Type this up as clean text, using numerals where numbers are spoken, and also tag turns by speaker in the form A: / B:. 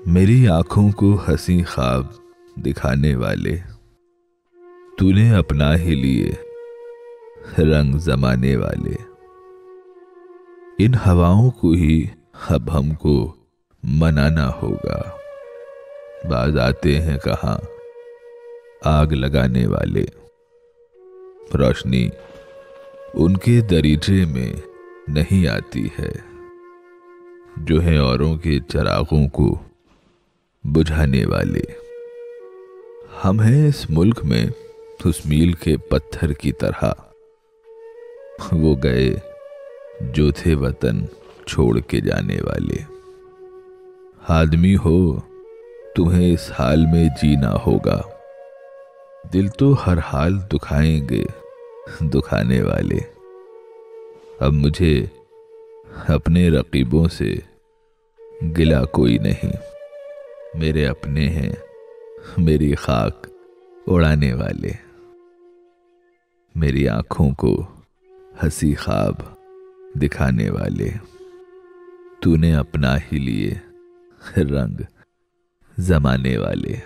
A: मेरी आंखों को हंसी ख्वाब दिखाने वाले, तूने अपना ही लिए रंग जमाने वाले। इन हवाओं को ही अब हमको मनाना होगा। बाज आते हैं कहाँ आग लगाने वाले। रोशनी उनके दरीचे में नहीं आती है जो है औरों के चिरागों को बुझाने वाले। हम हैं इस मुल्क में उस मील के पत्थर की तरह, वो गए जो थे वतन छोड़ के जाने वाले। आदमी हो तुम्हें इस हाल में जीना होगा, दिल तो हर हाल दुखाएंगे दुखाने वाले। अब मुझे अपने रकीबों से गिला कोई नहीं, मेरे अपने हैं मेरी खाक उड़ाने वाले। मेरी आंखों को हंसी ख्वाब दिखाने वाले, तूने अपना ही लिए रंग जमाने वाले।